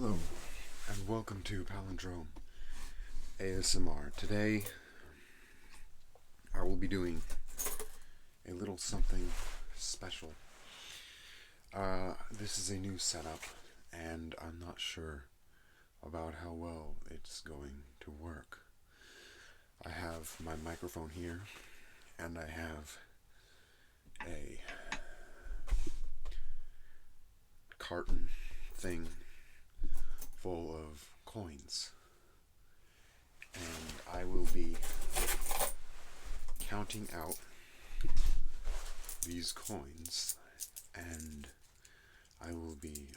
Hello, and welcome to Palindrome ASMR. Today, I will be doing a little something special. This is a new setup, and I'm not sure about how well it's going to work. I have my microphone here, and I have a carton thing full of coins, and I will be counting out these coins, and I will be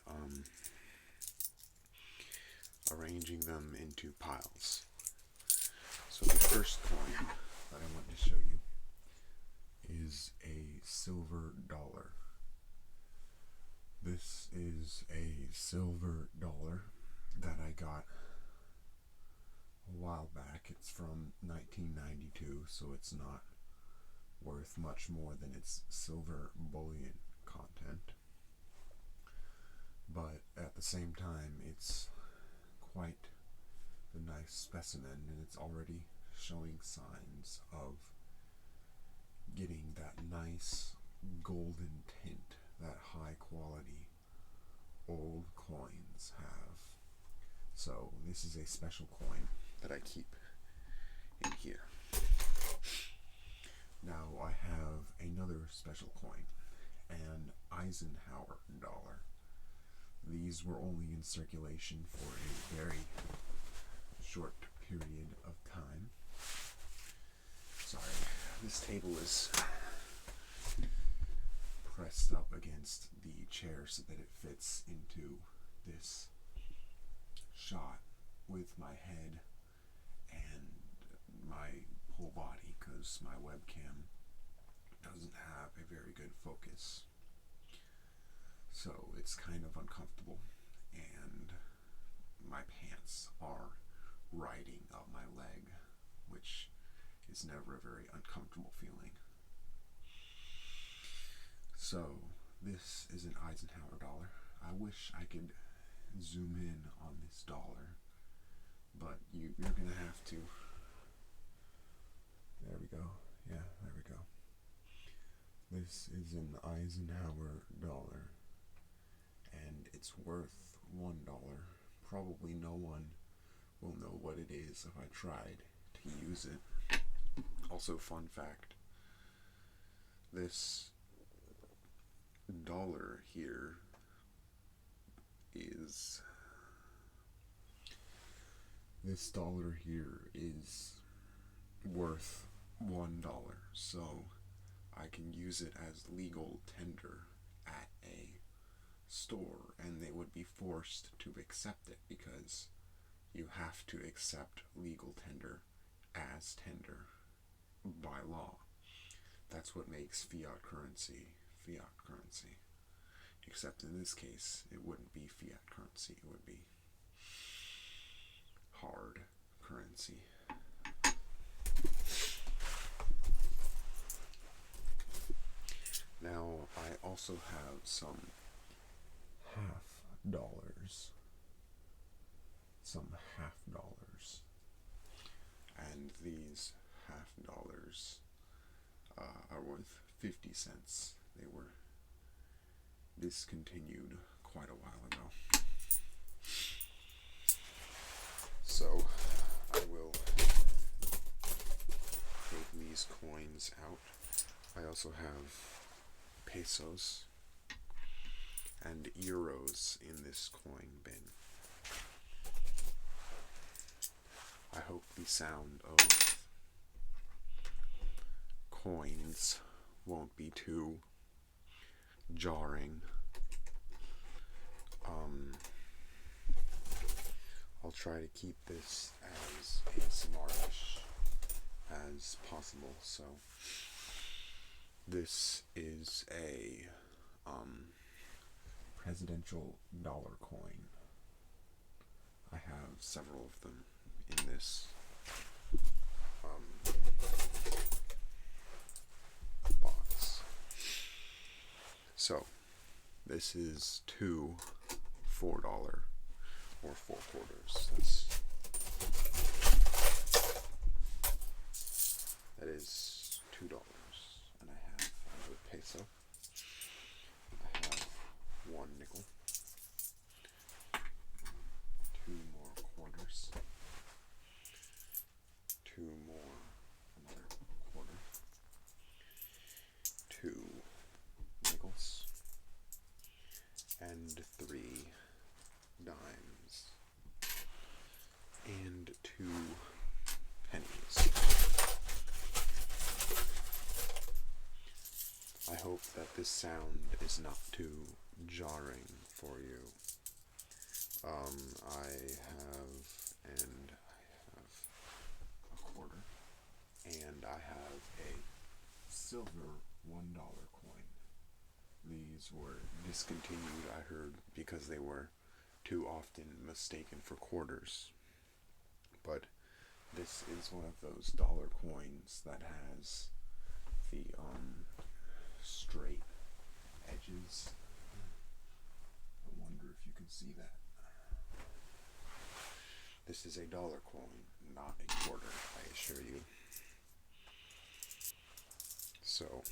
arranging them into piles. So the first coin that I want to show you is a silver dollar. This is a silver dollar that I got a while back. It's from 1992, so it's not worth much more than its silver bullion content. But at the same time, it's quite a nice specimen, and it's already showing signs of getting that nice golden tint that high quality old coins have. So this is a special coin that I keep in here. Now I have another special coin, an Eisenhower dollar. These were only in circulation for a very short period of time. Sorry, this table is pressed up against the chair so that it fits into this shot with my head and my whole body, because my webcam doesn't have a very good focus. So it's kind of uncomfortable, and my pants are riding up my leg, which is never a very uncomfortable feeling. So this is an Eisenhower dollar. I wish I could zoom in on this dollar, but you're gonna have to. There we go. Yeah, there we go. This is an Eisenhower dollar, and it's worth $1. Probably no one will know what it is if I tried to use it. Also, fun fact, this dollar here is worth $1, so I can use it as legal tender at a store, and they would be forced to accept it because you have to accept legal tender as tender by law. That's what makes fiat currency. Except in this case, it wouldn't be fiat currency, it would be hard currency. Now, I also have some half dollars. And these half dollars are worth 50 cents. They were discontinued quite a while ago. So I will take these coins out. I also have pesos and euros in this coin bin. I hope the sound of coins won't be too jarring. I'll try to keep this as ASMR-ish as possible. So this is a presidential dollar coin. I have several of them in this box. So this is two $4 or 4 quarters. That is $2. And I have another peso. I have 1 nickel. 2 more quarters. 2 more, another quarter. 2 nickels. And 3 dimes. And 2 pennies. I hope that this sound is not too jarring for you. I have a quarter, and I have a silver $1 coin. These were discontinued, I heard, because they were too often mistaken for quarters. But this is one of those dollar coins that has the straight edges. I wonder if you can see that. This is a dollar coin, not a quarter, I assure you. So,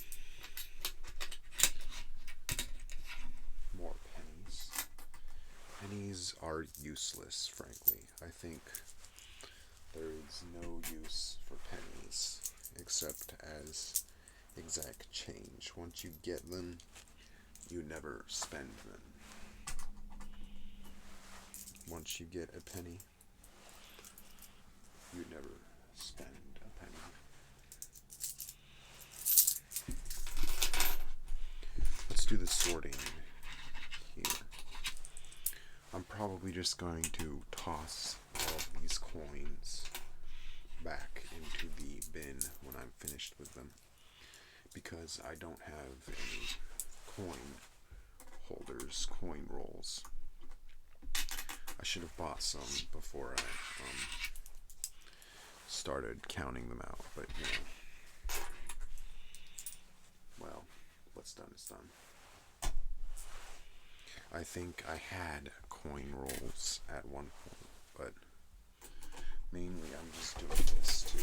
more pennies. Pennies are useless, frankly. I think there is no use for pennies except as exact change. Once you get them, you never spend them. Once you get a penny, you never spend a penny. Let's do the sorting here. I'm probably just going to toss all of these coins back into the bin when I'm finished with them, because I don't have any coin holders, coin rolls. I should have bought some before I started counting them out, but you know, well, what's done is done. I think I had coin rolls at one point, but mainly I'm just doing this to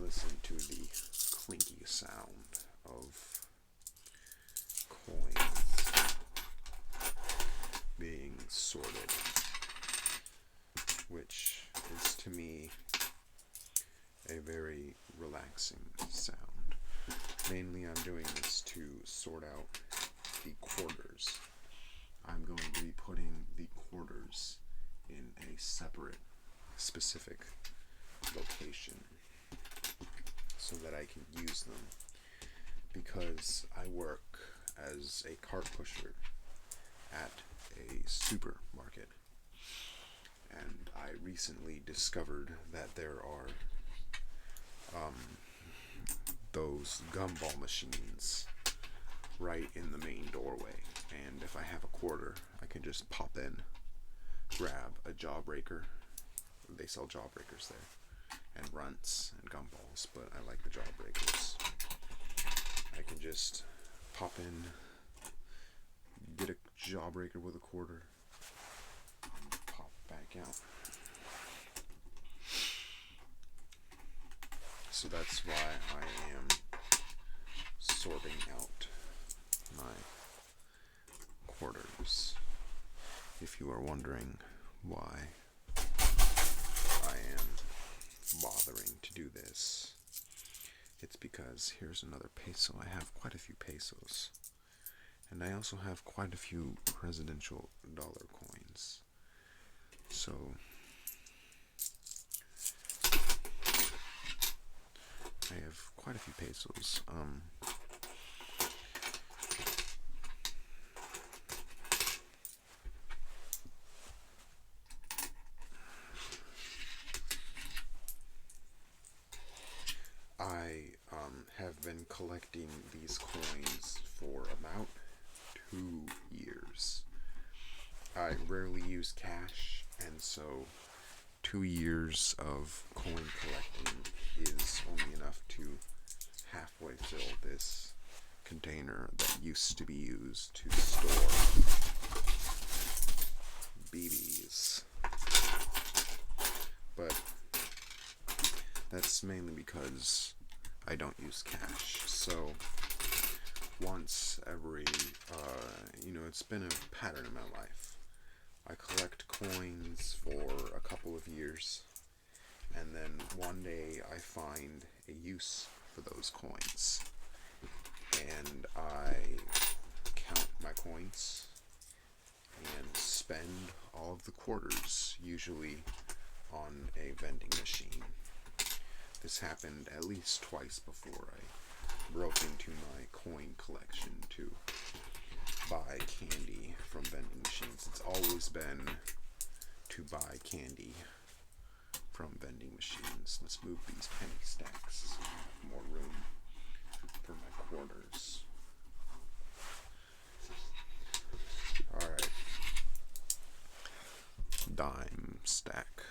listen to the clinky sound of coins being sorted, which is to me a very relaxing sound. Mainly I'm doing this to sort out the quarters. I'm going to be putting the quarters in a separate, specific location so that I can use them, because I work as a cart pusher at a supermarket, and I recently discovered that there are those gumball machines right in the main doorway, and if I have a quarter, I can just pop in, grab a jawbreaker. They sell jawbreakers there, and runts and gumballs, but I like the jawbreakers. I can just pop in, get a jawbreaker with a quarter, and pop back out. So that's why I am sorting out my quarters. If you are wondering why I am bothering to do this, it's because here's another peso. I have quite a few pesos, and I also have quite a few presidential dollar coins. So I have quite a few pesos. I have been collecting these coins for about 2 years. I rarely use cash, and so 2 years of coin collecting is only enough to halfway fill this container that used to be used to store BBs. But that's mainly because I don't use cash. So once every, it's been a pattern in my life. I collect coins for a couple of years, and then one day I find a use for those coins, and I count my coins and spend all of the quarters, usually on a vending machine. This happened at least twice before I broke into my coin collection to buy candy from vending machines. It's always been to buy candy from vending machines. Let's move these penny stacks so I have more room for my quarters. Alright. Dime stack.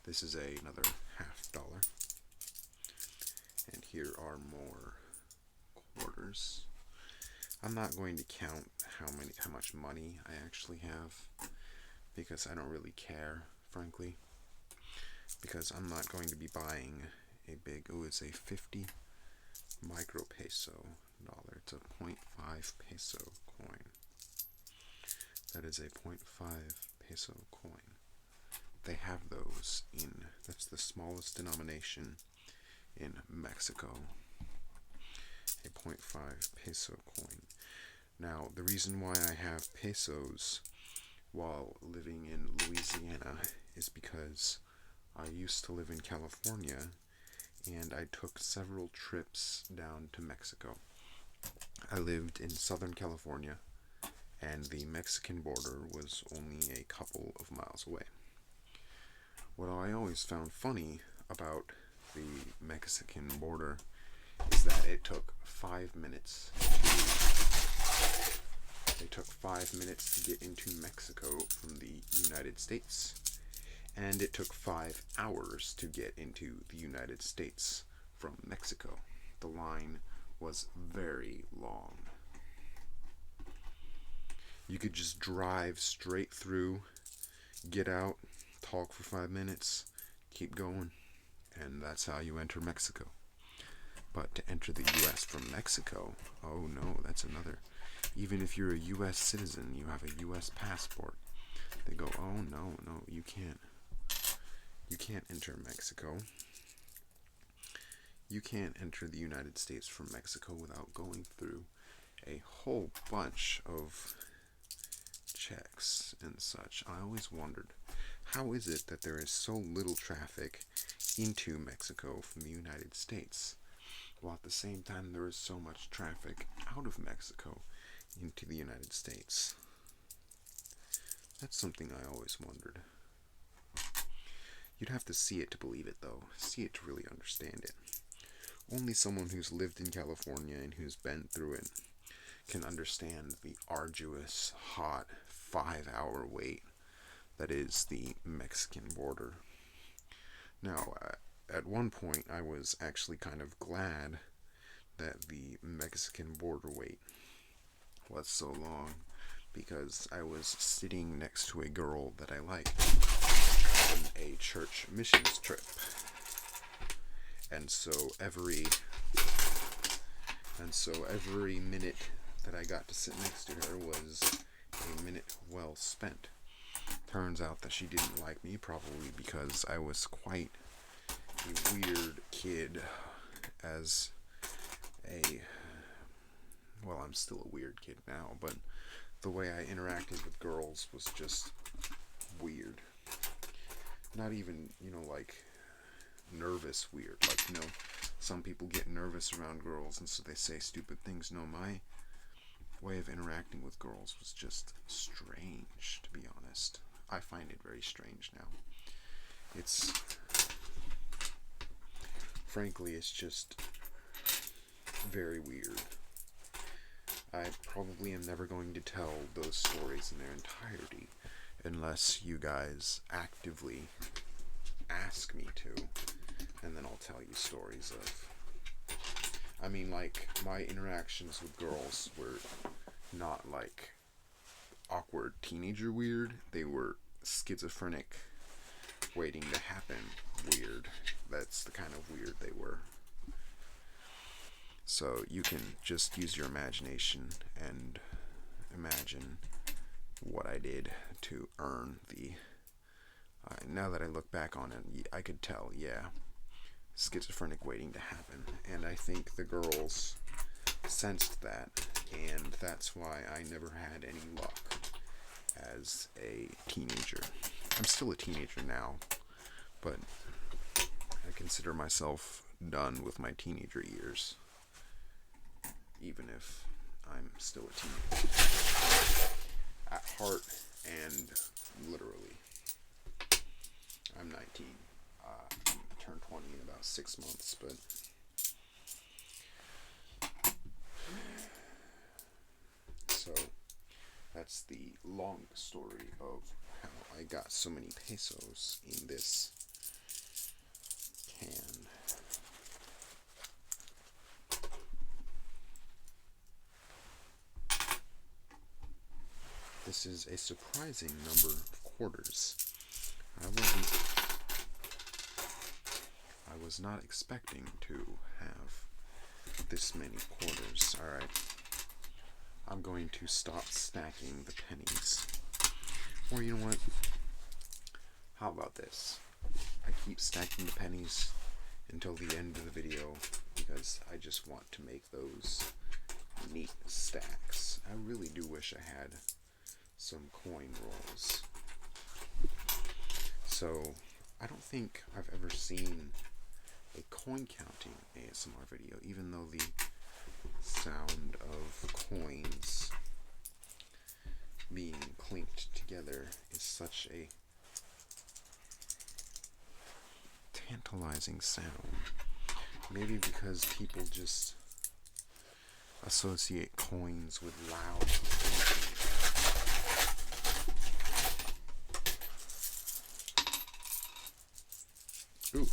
This is another $50. And here are more quarters. I'm not going to count how much money I actually have, because I don't really care, frankly. Because I'm not going to be buying a big, it's a 50 micro peso dollar. It's a 0.5 peso coin. That is a 0.5 peso coin. They have those that's the smallest denomination in Mexico. A 0.5 peso coin. Now, the reason why I have pesos while living in Louisiana is because I used to live in California, and I took several trips down to Mexico. I lived in Southern California, and the Mexican border was only a couple of miles away. What I always found funny about the Mexican border is that it took 5 minutes to get into Mexico from the United States, and it took 5 hours to get into the United States from Mexico. The line was very long. You could just drive straight through, get out, talk for 5 minutes, keep going, and that's how you enter Mexico. But to enter the U.S. from Mexico, oh no, that's another. Even if you're a U.S. citizen, you have a U.S. passport, they go, oh no, you can't. You can't enter Mexico. You can't enter the United States from Mexico without going through a whole bunch of checks and such. I always wondered, how is it that there is so little traffic into Mexico from the United States, while at the same time there is so much traffic out of Mexico into the United States? That's something I always wondered. You'd have to see it to believe it, though. See it to really understand it. Only someone who's lived in California and who's been through it can understand the arduous, hot, 5-hour wait that is the Mexican border. Now, at one point, I was actually kind of glad that the Mexican border wait was so long, because I was sitting next to a girl that I liked on a church missions trip. And so every minute that I got to sit next to her was a minute well spent. Turns out that she didn't like me, probably because I was quite a weird kid I'm still a weird kid now, but the way I interacted with girls was just weird. Not even, like nervous weird. Like, some people get nervous around girls and so they say stupid things. No, my way of interacting with girls was just strange, to be honest. I find it very strange now. Frankly, it's just very weird. I probably am never going to tell those stories in their entirety unless you guys actively ask me to, and then I'll tell you stories of. I mean, like, my interactions with girls were not like awkward teenager weird. They were schizophrenic, waiting to happen weird. That's the kind of weird they were. So you can just use your imagination and imagine what I did to earn the. Now that I look back on it, I could tell, yeah, schizophrenic waiting to happen. And I think the girls sensed that, and that's why I never had any luck as a teenager. I'm still a teenager now, but I consider myself done with my teenager years, even if I'm still a teenager at heart and literally. I'm 19. I'm gonna turn 20 in about 6 months, but so that's the long story of how I got so many pesos in this can. This is a surprising number of quarters. I was not expecting to have this many quarters. Alright. I'm going to stop stacking the pennies. Or you know what? How about this? I keep stacking the pennies until the end of the video because I just want to make those neat stacks. I really do wish I had some coin rolls. So, I don't think I've ever seen a coin counting ASMR video, even though the sound of coins being clinked together is such a tantalizing sound. Maybe because people just associate coins with loud clinking. Ooh,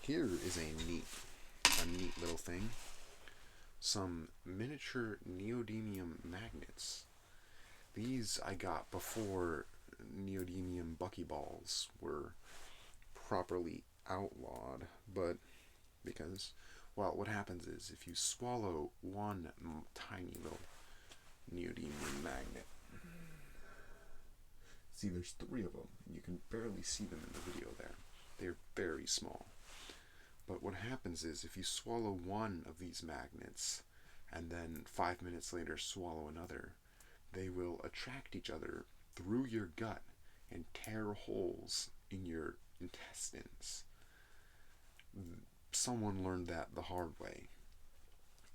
here is a neat little thing. Some miniature neodymium magnets. These I got before neodymium buckyballs were properly outlawed, but because, well, what happens is if you swallow one tiny little neodymium magnet, see, there's 3 of them, and you can barely see them in the video there. They're very small. But what happens is if you swallow one of these magnets and then 5 minutes later swallow another, they will attract each other through your gut and tear holes in your intestines. Someone learned that the hard way,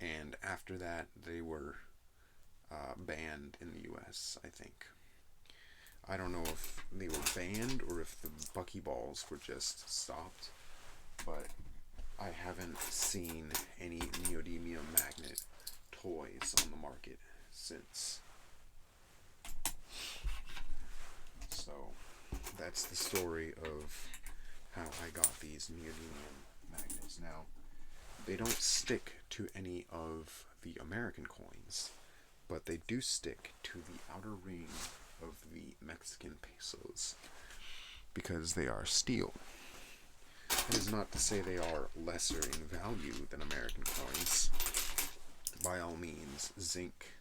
and after that they were banned in the US, I think. I don't know if they were banned or if the buckyballs were just stopped, but I haven't seen any neodymium magnet toys on the market since. So that's the story of how I got these neodymium magnets. Now, they don't stick to any of the American coins, but they do stick to the outer ring of the Mexican pesos because they are steel. That is not to say they are lesser in value than American coins. By all means, zinc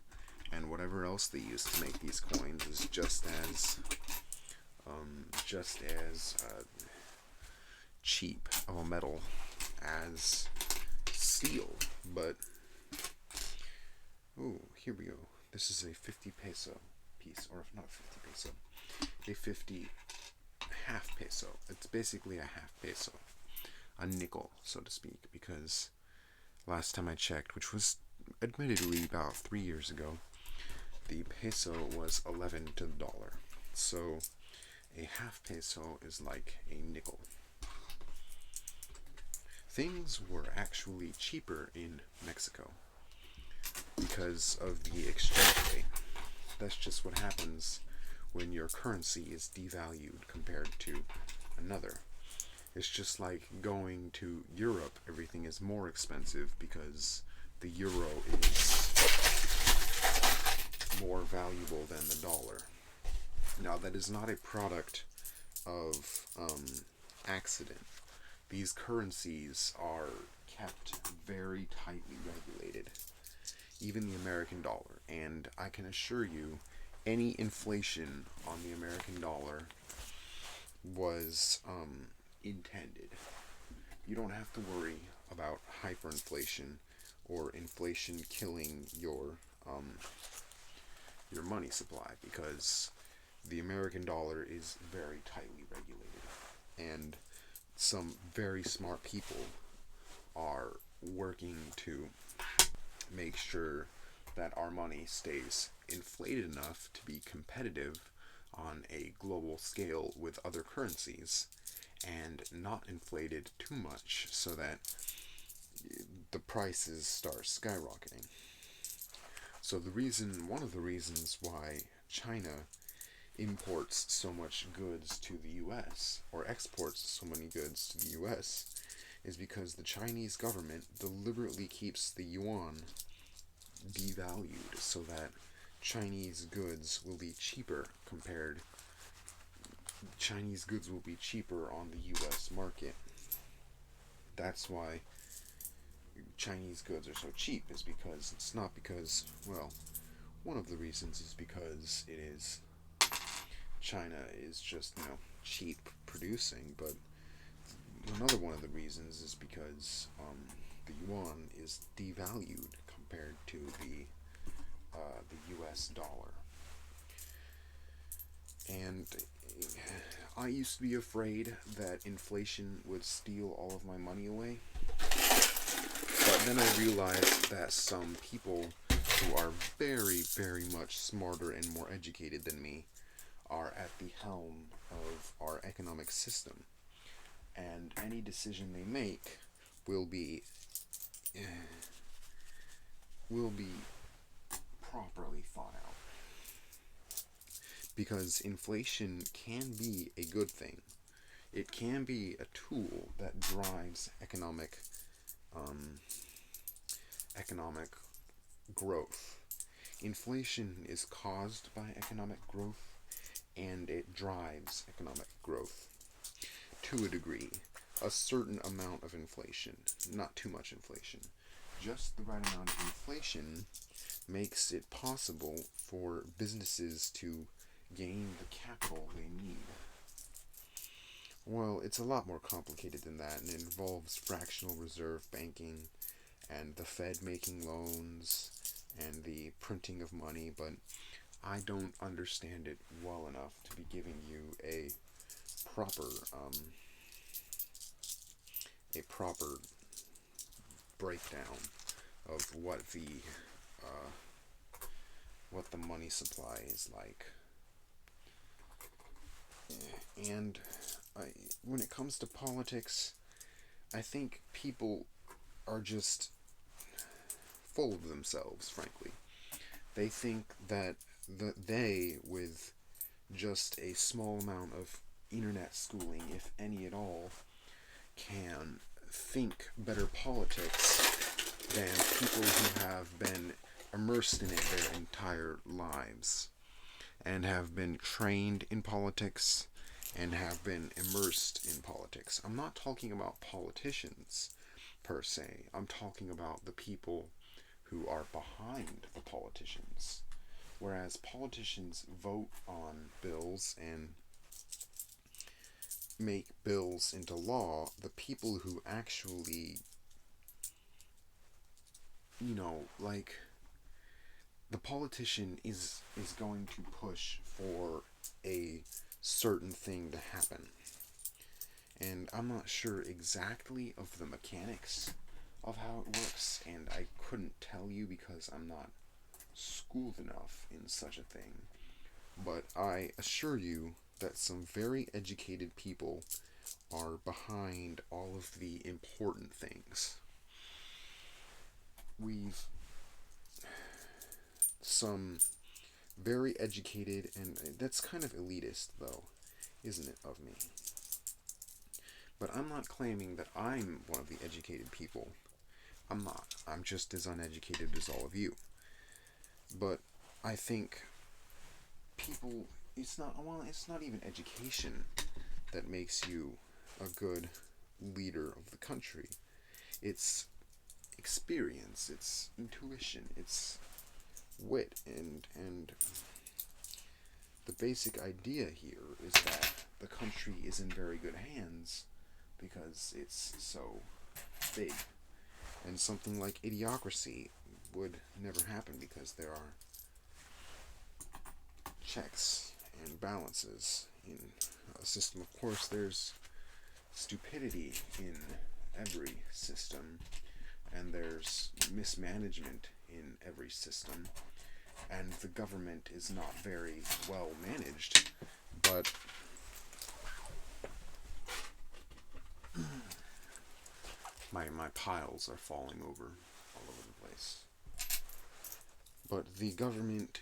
and whatever else they use to make these coins is just as cheap of a metal as steel. But ooh, here we go. This is a 50 peso piece, or if not 50 peso, a 50 half peso. It's basically a half peso, a nickel, so to speak, because last time I checked, which was admittedly about 3 years ago, the peso was 11 to the dollar. So a half peso is like a nickel. Things were actually cheaper in Mexico because of the exchange rate. That's just what happens when your currency is devalued compared to another. It's just like going to Europe, everything is more expensive because the euro is more valuable than the dollar. Now, that is not a product of accident. These currencies are kept very tightly regulated, even the American dollar. And I can assure you, any inflation on the American dollar was intended. You don't have to worry about hyperinflation or inflation killing your money supply, because the American dollar is very tightly regulated, and some very smart people are working to make sure that our money stays inflated enough to be competitive on a global scale with other currencies, and not inflated too much so that the prices start skyrocketing. So one of the reasons why China imports so much goods to the US, or exports so many goods to the US, is because the Chinese government deliberately keeps the yuan devalued so that Chinese goods will be cheaper on the US market. That's why Chinese goods are so cheap, is because it's not because, well, one of the reasons is because China is just, cheap producing, but another one of the reasons is because the yuan is devalued compared to the U.S. dollar. And I used to be afraid that inflation would steal all of my money away, but then I realized that some people who are very, very much smarter and more educated than me are at the helm of our economic system, and any decision they make will be properly thought out. Because inflation can be a good thing. It can be a tool that drives economic growth. Inflation is caused by economic growth, and it drives economic growth to a degree. A certain amount of inflation, not too much inflation, just the right amount of inflation makes it possible for businesses to gain the capital they need. Well, it's a lot more complicated than that, and it involves fractional reserve banking and the Fed making loans and the printing of money, but I don't understand it well enough to be giving you a proper breakdown of what the money supply is like. And when it comes to politics, I think people are just full of themselves, frankly. They think that they, with just a small amount of internet schooling, if any at all, can think better politics than people who have been immersed in it their entire lives, and have been trained in politics, and have been immersed in politics. I'm not talking about politicians per se. I'm talking about the people who are behind the politicians. Whereas politicians vote on bills and make bills into law, the people who actually, the politician is going to push for a certain thing to happen. And I'm not sure exactly of the mechanics of how it works, and I couldn't tell you because I'm not schooled enough in such a thing. But I assure you that some very educated people are behind all of the important things. We've some very educated, and that's kind of elitist though, isn't it, of me? But I'm not claiming that I'm one of the educated people. I'm not. I'm just as uneducated as all of you. But I think people, it's not even education that makes you a good leader of the country. It's experience, it's intuition, it's wit, and the basic idea here is that the country is in very good hands because it's so big. And something like idiocracy would never happen because there are checks and balances in a system. Of course, there's stupidity in every system, and there's mismanagement in every system, and the government is not very well managed. But my piles are falling over all over the place. But the government,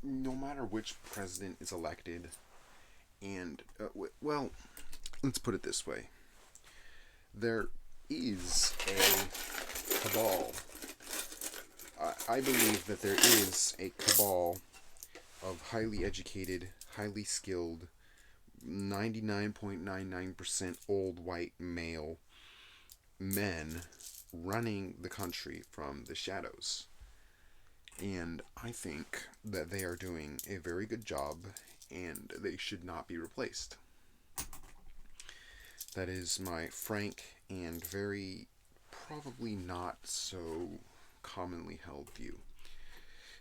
no matter which president is elected, and well, let's put it this way: there is a cabal. I believe that there is a cabal of highly educated, highly skilled, 99.99% old white male men running the country from the shadows. And I think that they are doing a very good job and they should not be replaced. That is my frank and very probably not so commonly held view.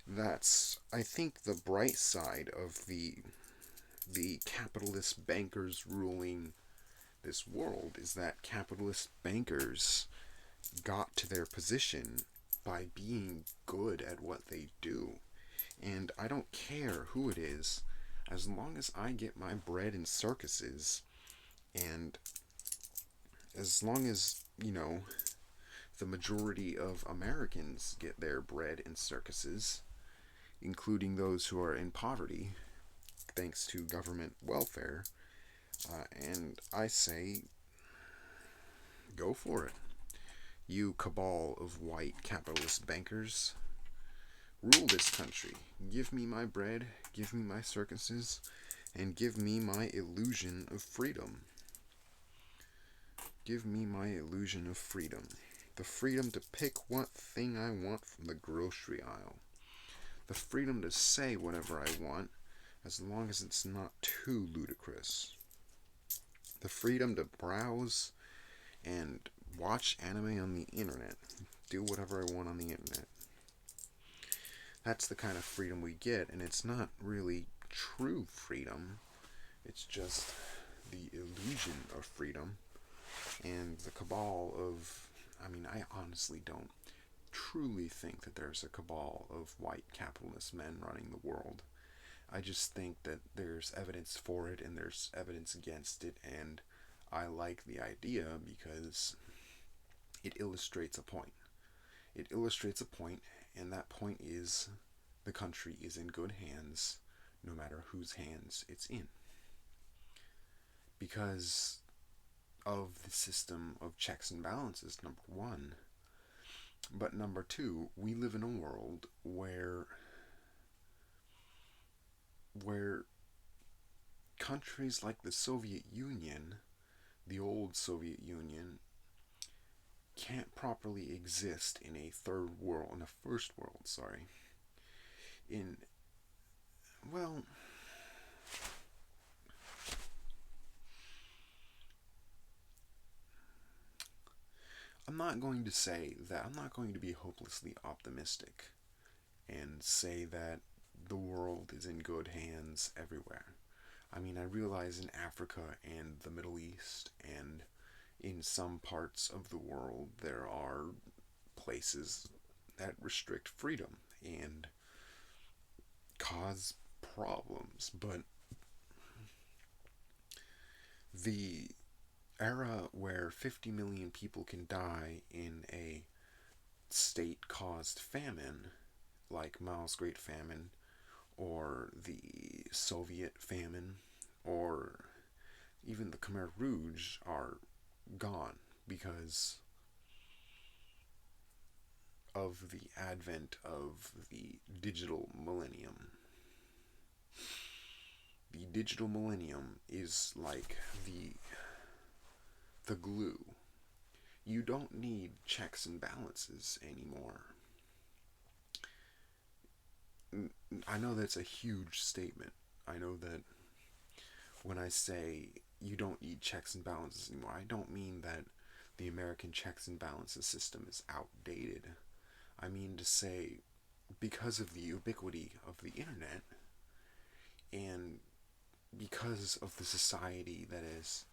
That's, I think, the bright side of the capitalist bankers ruling this world is that capitalist bankers got to their position by being good at what they do. And I don't care who it is, as long as I get my bread in circuses, and as long as, the majority of Americans get their bread in circuses, including those who are in poverty, thanks to government welfare, and I say, go for it. You cabal of white capitalist bankers, rule this country. Give me my bread, give me my circuses, and give me my illusion of freedom. Give me my illusion of freedom. The freedom to pick what thing I want from the grocery aisle. The freedom to say whatever I want, as long as it's not too ludicrous. The freedom to browse and watch anime on the internet. Do whatever I want on the internet. That's the kind of freedom we get, and it's not really true freedom. It's just the illusion of freedom. And the cabal of, I honestly don't truly think that there's a cabal of white capitalist men running the world. I just think that there's evidence for it and there's evidence against it, and I like the idea because it illustrates a point. It illustrates a point, and that point is the country is in good hands, no matter whose hands it's in. Because of the system of checks and balances, number one. But number two, we live in a world where countries like the Soviet Union, the old Soviet Union, can't properly exist in a first world, well, I'm not going to be hopelessly optimistic and say that the world is in good hands everywhere. I realize in Africa and the Middle East and in some parts of the world there are places that restrict freedom and cause problems, but the era where 50 million people can die in a state-caused famine, like Mao's Great Famine, or the Soviet famine or even the Khmer Rouge are gone because of the advent of the digital millennium. The digital millennium is like the glue. You don't need checks and balances anymore. I know that's a huge statement. I know that when I say you don't need checks and balances anymore, I don't mean that the American checks and balances system is outdated. I mean to say, because of the ubiquity of the internet, and because of the society that has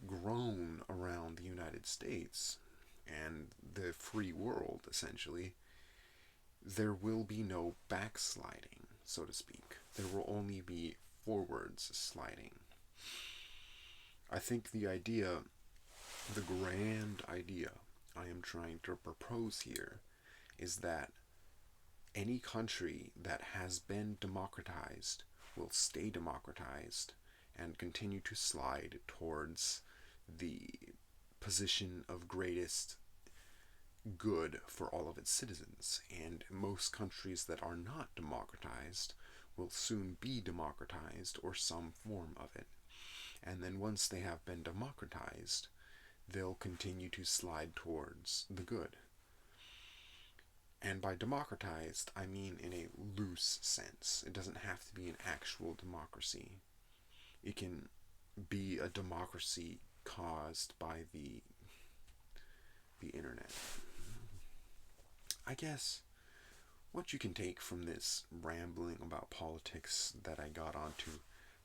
grown around the United States and the free world, essentially, there will be no backsliding, so to speak. There will only be forwards sliding. I think the grand idea I am trying to propose here is that any country that has been democratized will stay democratized and continue to slide towards the position of greatest good for all of its citizens. And most countries that are not democratized will soon be democratized, or some form of it. And then once they have been democratized, they'll continue to slide towards the good. And by democratized, I mean in a loose sense. It doesn't have to be an actual democracy. It can be a democracy caused by the internet. I guess what you can take from this rambling about politics that I got onto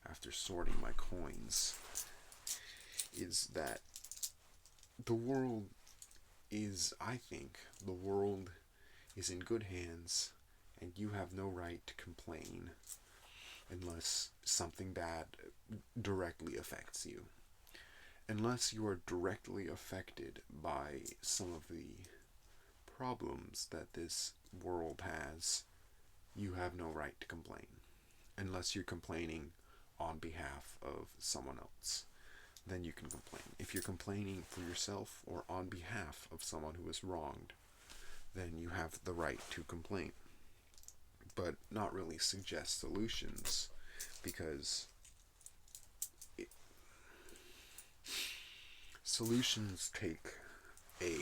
after sorting my coins is that the world the world is in good hands, and you have no right to complain unless something bad directly affects you. Unless you are directly affected by some of the problems that this world has, you have no right to complain. Unless you're complaining on behalf of someone else, then you can complain. If you're complaining for yourself or on behalf of someone who is wronged, then you have the right to complain. But not really suggest solutions, because solutions take a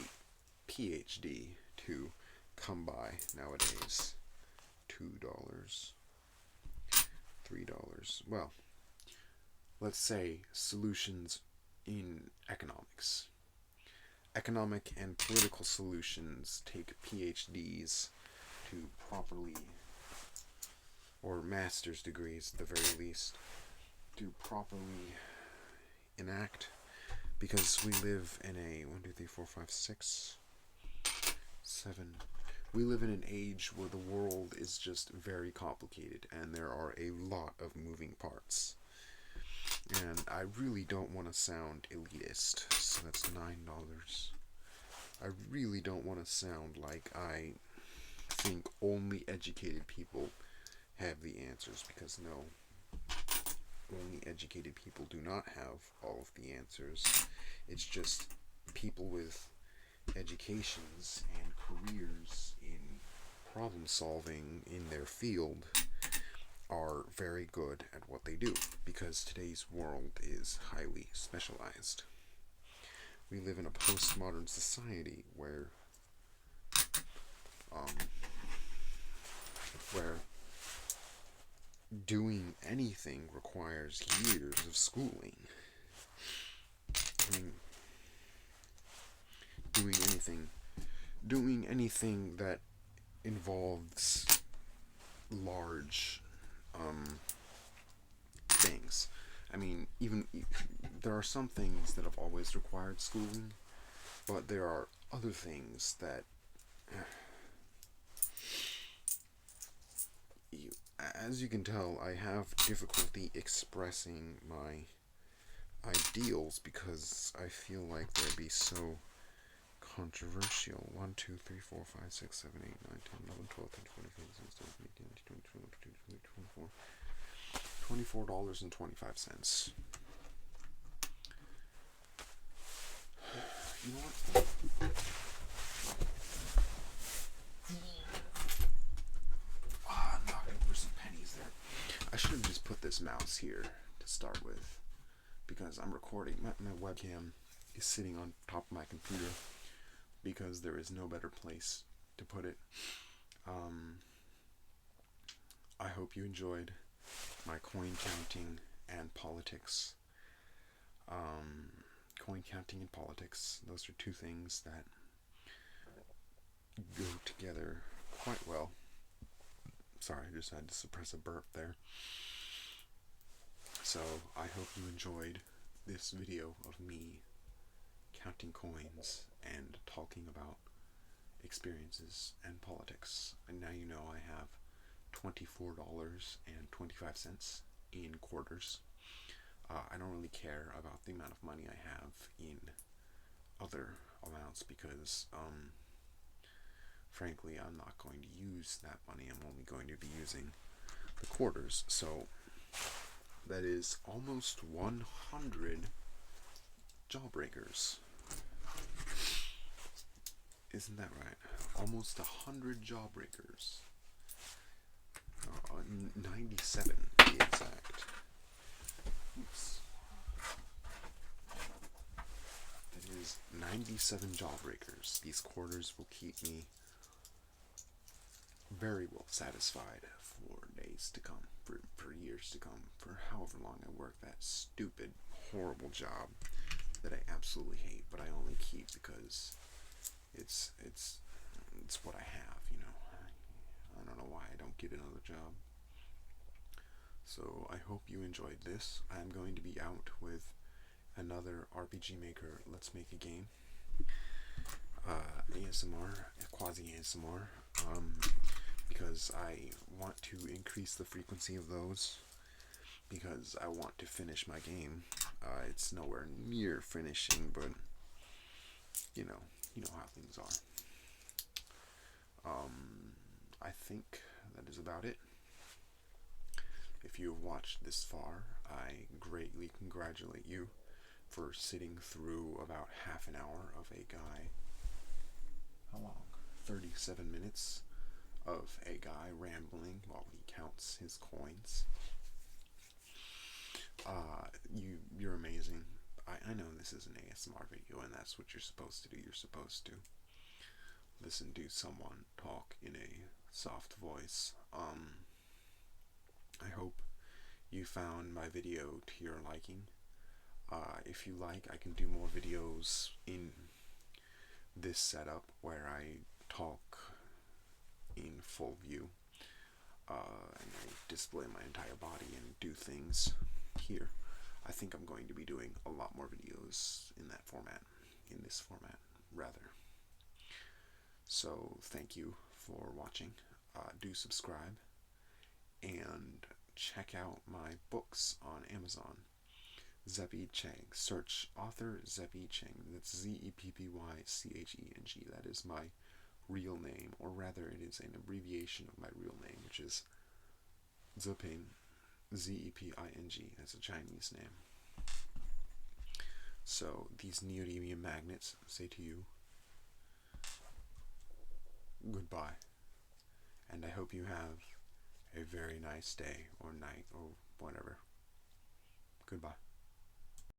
PhD to come by nowadays. $2, $3. Well, let's say solutions in economics. Economic and political solutions take PhDs to properly, or master's degrees at the very least, to properly enact, because we live in a 7. We live in an age where the world is just very complicated, and there are a lot of moving parts. And I really don't want to sound elitist, so that's $9. I really don't want to sound like I think only educated people have the answers, because no, only educated people do not have all of the answers. It's just people with educations and careers in problem solving in their field are very good at what they do, because today's world is highly specialized. We live in a postmodern society where doing anything requires years of schooling. I mean, doing anything that involves large things. I mean, even there are some things that have always required schooling, but there are other things that as you can tell, I have difficulty expressing my ideals because I feel like they'd be so controversial. 1, 2, 3, 4, 5, 6, 7, 8, 9, 10, 11, 12, 13, 14, 15, 16, 17, 18, 19, 20, 21, 22, 23, 24. $24.25. You know what? I'm knocking over some pennies there. I should have just put this mouse here to start with, because I'm recording. My webcam is sitting on top of my computer because there is no better place to put it. I hope you enjoyed my coin counting and politics. Coin counting and politics, those are two things that go together quite well. Sorry, I just had to suppress a burp there. So, I hope you enjoyed this video of me counting coins and talking about experiences and politics. And now you know I have $24.25 in quarters. I don't really care about the amount of money I have in other amounts because, frankly, I'm not going to use that money. I'm only going to be using the quarters. So that is almost 100 jawbreakers. Isn't that right? Almost 100 jawbreakers. 97 to be exact. Oops. That is 97 jawbreakers. These quarters will keep me very well satisfied for days to come, for years to come, for however long I work that stupid, horrible job that I absolutely hate, but I only keep because it's what I have, you know. I don't know why I don't get another job. So I hope you enjoyed this. I'm going to be out with another RPG Maker Let's Make a Game. ASMR, quasi ASMR, because I want to increase the frequency of those, because I want to finish my game. It's nowhere near finishing, but you know how things are. I think that is about it. If you have watched this far, I greatly congratulate you for sitting through about half an hour of a guy. How long? 37 minutes of a guy rambling while he counts his coins. You're amazing. I know this is an ASMR video, and that's what you're supposed to do. You're supposed to listen to someone talk in a soft voice. I hope you found my video to your liking. If you like, I can do more videos in this setup where I talk in full view, and I display my entire body and do things here. I think I'm going to be doing a lot more videos in that format, in this format, rather. So, thank you for watching. Do subscribe, and check out my books on Amazon. Zeppy Cheng. Search author Zeppy Cheng. That's Zeppycheng. That is my real name, or rather it is an abbreviation of my real name, which is Zeping, Zeping. That's a Chinese name. So these neodymium magnets say to you goodbye, and I hope you have a very nice day or night or whatever. Goodbye.